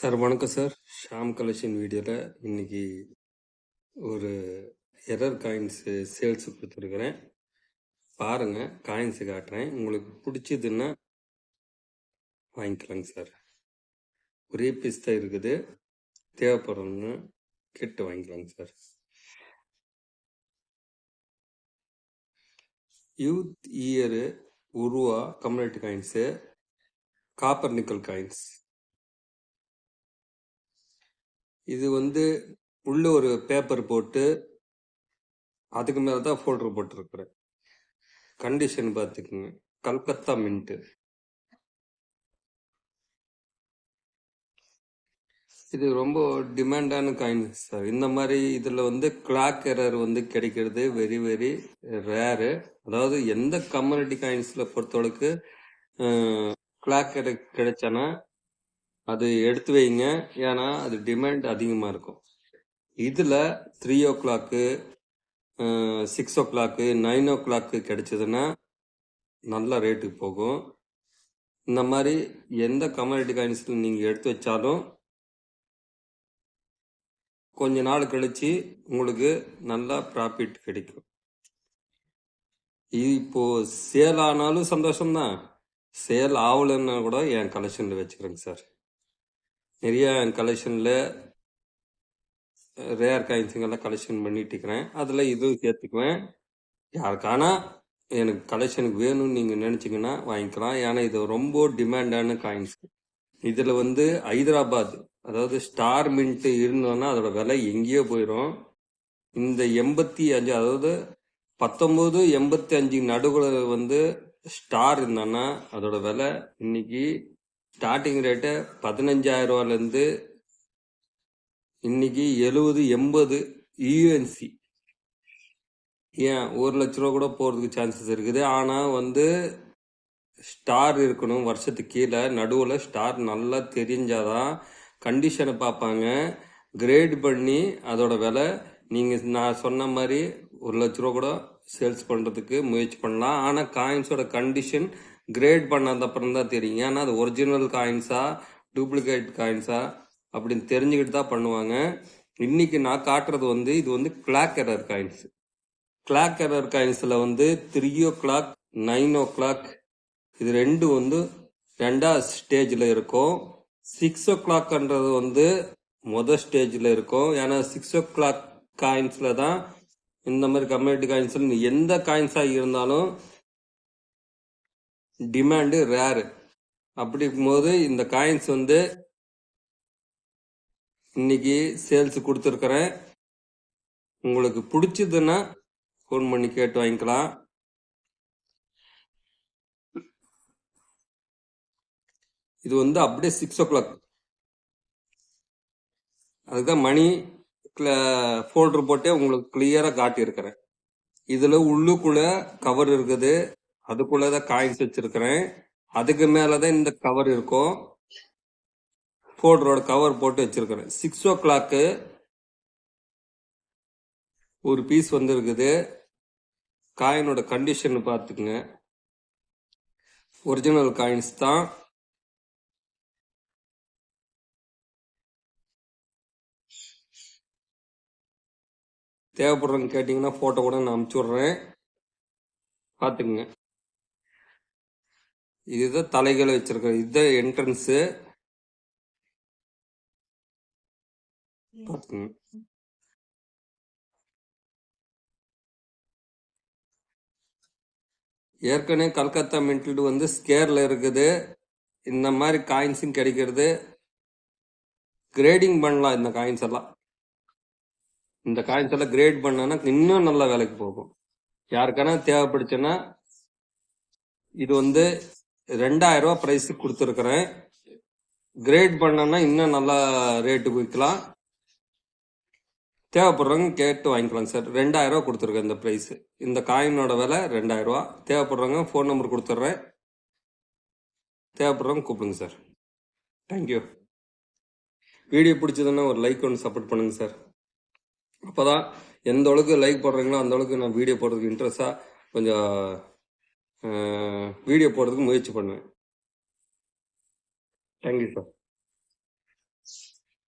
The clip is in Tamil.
சார் வணக்கம் சார். ஷாம் கலெக்ஷன் வீடியோவில் இன்னைக்கு ஒரு எரர் காயின்ஸ் சேல்ஸ் கொடுத்துருக்குறேன். பாருங்கள், காயின்ஸ் காட்டுறேன். உங்களுக்கு பிடிச்சதுன்னா வாங்கிக்கலாங்க சார். ஒரே பீஸ் தான் இருக்குது. தேவைப்படுறவங்க கேட்டு வாங்கிக்கலாங்க சார். யூத் இயரு உருவா community coins, copper nickel coins. இது உள்ள ஒரு பேப்பர் போட்டு அதுக்கு மேலே தான் ஃபோல்டர் போட்டிருக்கிறேன். கண்டிஷன் பார்த்துக்குங்க. கல்கத்தா மின்ட்டு. இது ரொம்ப டிமாண்டான காயின் சார். இந்த மாதிரி இதில் கிளாக் எரர் கிடைக்கிறது வெரி வெரி ரேரு. அதாவது எந்த கம்யூனிட்டி காயின்ஸில் பொறுத்தவரைக்கு கிளாக் எரர் கிடைச்சானா அது எடுத்து வைங்க. ஏன்னா அது டிமாண்ட் அதிகமாக இருக்கும். இதில் 3 o'clock 6 o'clock 9 o'clock கிடைச்சதுன்னா நல்ல ரேட்டுக்கு போகும். இந்த மாதிரி எந்த கம்யூனிட்டி காயின்ஸில் நீங்கள் எடுத்து வச்சாலும் கொஞ்ச நாள் கழிச்சு உங்களுக்கு நல்லா ப்ராஃபிட் கிடைக்கும். இப்போ சேல் ஆனாலும் சந்தோஷம்தான், சேல் ஆகலைன்னா கூட என் கலெக்ஷனில் வச்சுக்கிறேங்க சார். நிறைய என் கலெக்ஷனில் ரேர் காயின்ஸுங்கெல்லாம் கலெக்ஷன் பண்ணிட்டு இருக்கிறேன். அதில் இதுவும் சேர்த்துக்குவேன். யாருக்கானா எனக்கு கலெக்ஷனுக்கு வேணும்னு நீங்கள் நினச்சிங்கன்னா வாங்கிக்கலாம். ஏன்னா இது ரொம்ப டிமாண்டான காயின்ஸ். இதில் ஹைதராபாத் அதாவது ஸ்டார் மின்ட் இருந்தோன்னா அதோட விலை எங்கேயோ போயிடும். இந்த 85 அதாவது 1985 நடுவில் ஸ்டார் இருந்தான்னா அதோட விலை இன்னைக்கு ஸ்டார்டிங் ரேட்டு 15,000 ரூபாயிலேருந்து இன்னைக்கு 70-80 யூஎன்சி. ஏன் 1 லட்ச ரூபா கூட போகிறதுக்கு சான்சஸ் இருக்குது. ஆனால் ஸ்டார் இருக்கணும் வருஷத்துக்கு கீழே. நடுவில் ஸ்டார் நல்லா தெரிஞ்சாதான் கண்டிஷனை பார்ப்பாங்க, கிரேட் பண்ணி அதோட விலை. நீங்கள் நான் சொன்ன மாதிரி 1 லட்ச ரூபா கூட சேல்ஸ் பண்ணுறதுக்கு முயற்சி பண்ணலாம். ஆனால் காயின்ஸோட கண்டிஷன் கிரேட் பண்ணாதப்புறம் தான் தெரியும். ஏன்னா அது ஒரிஜினல் காயின்ஸா டூப்ளிகேட் காயின்ஸா அப்படின்னு தெரிஞ்சுக்கிட்டு தான் பண்ணுவாங்க. இன்னைக்கு நான் காட்டுறது இது clock error coins. Clock error காயின்ஸில் 3 o'clock 9 o'clock இது ரெண்டு ரெண்டாவது ஸ்டேஜில் இருக்கும். 6 o'clockன்றது மொதல் ஸ்டேஜில் இருக்கும். ஏன்னா 6 o'clock காயின்ஸில் தான் இந்த மாதிரி கம்யூனிட்டி காயின்ஸில் எந்த காயின்ஸாக இருந்தாலும் டிமாண்டு ரேரு. அப்படி இருக்கும்போது இந்த காயின்ஸ் இன்னைக்கு சேல்ஸ் கொடுத்துருக்குறேன். உங்களுக்கு பிடிச்சதுன்னா ஃபோன் பண்ணி கேட்டு வாங்கிக்கலாம். இது அப்படியே 6 o'clock அதுதான் மணி ஃபோல்டர் போட்டே உங்களுக்கு கிளியராக காட்டியிருக்கிறேன். இதில் உள்ளுக்குள்ள கவர் இருக்குது, அதுக்குள்ளே தான் காயின்ஸ் வச்சிருக்கிறேன். அதுக்கு மேலே தான் இந்த கவர் இருக்கும். ஃபோல்டரோட கவர் போட்டு வச்சிருக்கிறேன். 6 o'clock ஒரு பீஸ் இருக்குது. காயினோட கண்டிஷன் பார்த்துக்குங்க. ஒரிஜினல் காயின்ஸ் தான். தேவைப்படுறவங்க கேட்டிங்கன்னா ஃபோட்டோ கூட நான் அனுப்பிச்சி விட்றேன், பார்த்துக்குங்க. இதுதான் தலைகளை வச்சிருக்கேன். இதுதான் என்ட்ரன்ஸு, பார்த்துக்குங்க. ஏற்கனவே கல்கத்தா மின்ட் ஸ்கேரில் இருக்குது. இந்த மாதிரி காயின்ஸும் கிடைக்கிறது. கிரேடிங் பண்ணலாம் இந்த காயின்ஸ் எல்லாம். இந்த காயின்ஸ் எல்லாம் கிரேட் பண்ணனா இன்னும் நல்ல விலைக்கு போகும். யாருக்கான தேவைப்படுச்சுன்னா இது 2000 ரூபா பிரைஸ் கொடுத்துருக்குறேன். கிரேட் பண்ணனா இன்னும் நல்லா ரேட்டுக்கு விற்கலாம். தேவைப்படுறவங்க கேட்டு வாங்கிக்கலாம் சார். 2000 ரூபா கொடுத்துருக்கேன் இந்த பிரைஸ். இந்த காயினோட விலை 2000 ரூபா. தேவைப்படுறவங்க ஃபோன் நம்பர் கொடுத்துட்றேன். தேவைப்படுறவங்க கூப்பிடுங்க சார். தேங்க்யூ. வீடியோ பிடிச்சதுன்னா ஒரு லைக் ஒன்று சப்போர்ட் பண்ணுங்க சார். அப்போதான் எந்த அளவுக்கு லைக் போடுறீங்களோ அந்த அளவுக்கு நான் வீடியோ போடுறதுக்கு இன்ட்ரெஸ்டாக கொஞ்சம் வீடியோ போடுறதுக்கு முயற்சி பண்ணுவேன். Thank you sir.